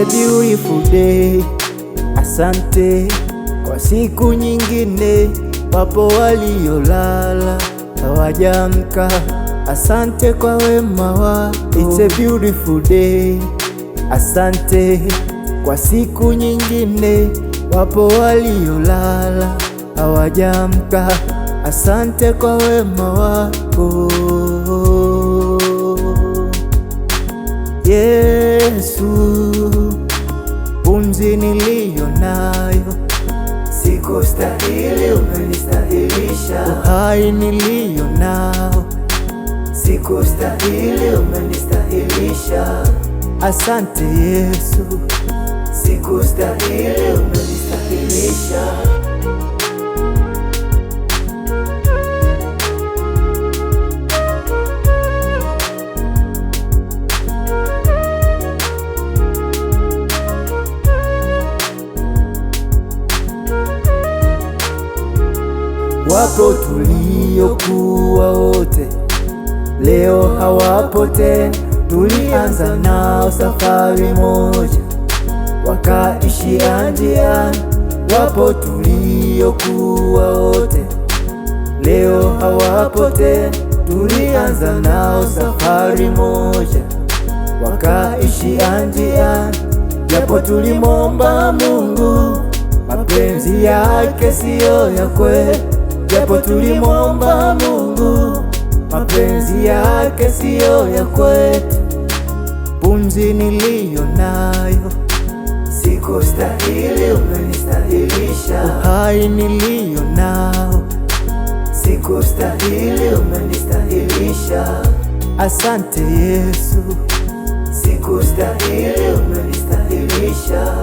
a beautiful day. Asante kwa siku nyingine, wapo waliolala hawajaamka. Asante kwa wema wako. It's a beautiful day. Asante kwa siku nyingine, wapo waliolala hawajaamka. Asante kwa wema wako Yesu. Pumzi niliyo nayo sikustahili, umenistahilisha. Uhai niliyo nao sikustahili, umenistahilisha. Asante Yesu, sikustahili, umenistahilisha. wapo tuliokuwa wote, leo hawapo tena. Tulianza nao safari moja, wakaishia njiani. Wapo tuliokuwa wote, leo hawapo tena. Tulianza nao safari moja, wakaishia njiani. Japo tulimwomba Mungu, mapenzi yake siyo ya kweli. Japo tulimwomba Mungu, mapenzi yake siyo ya kwetu. Pumzi niliyo nayo sikustahili, umenistahilisha. Uhai niliyo nao sikustahili, umenistahilisha. Asante Yesu, sikustahili, umenistahilisha.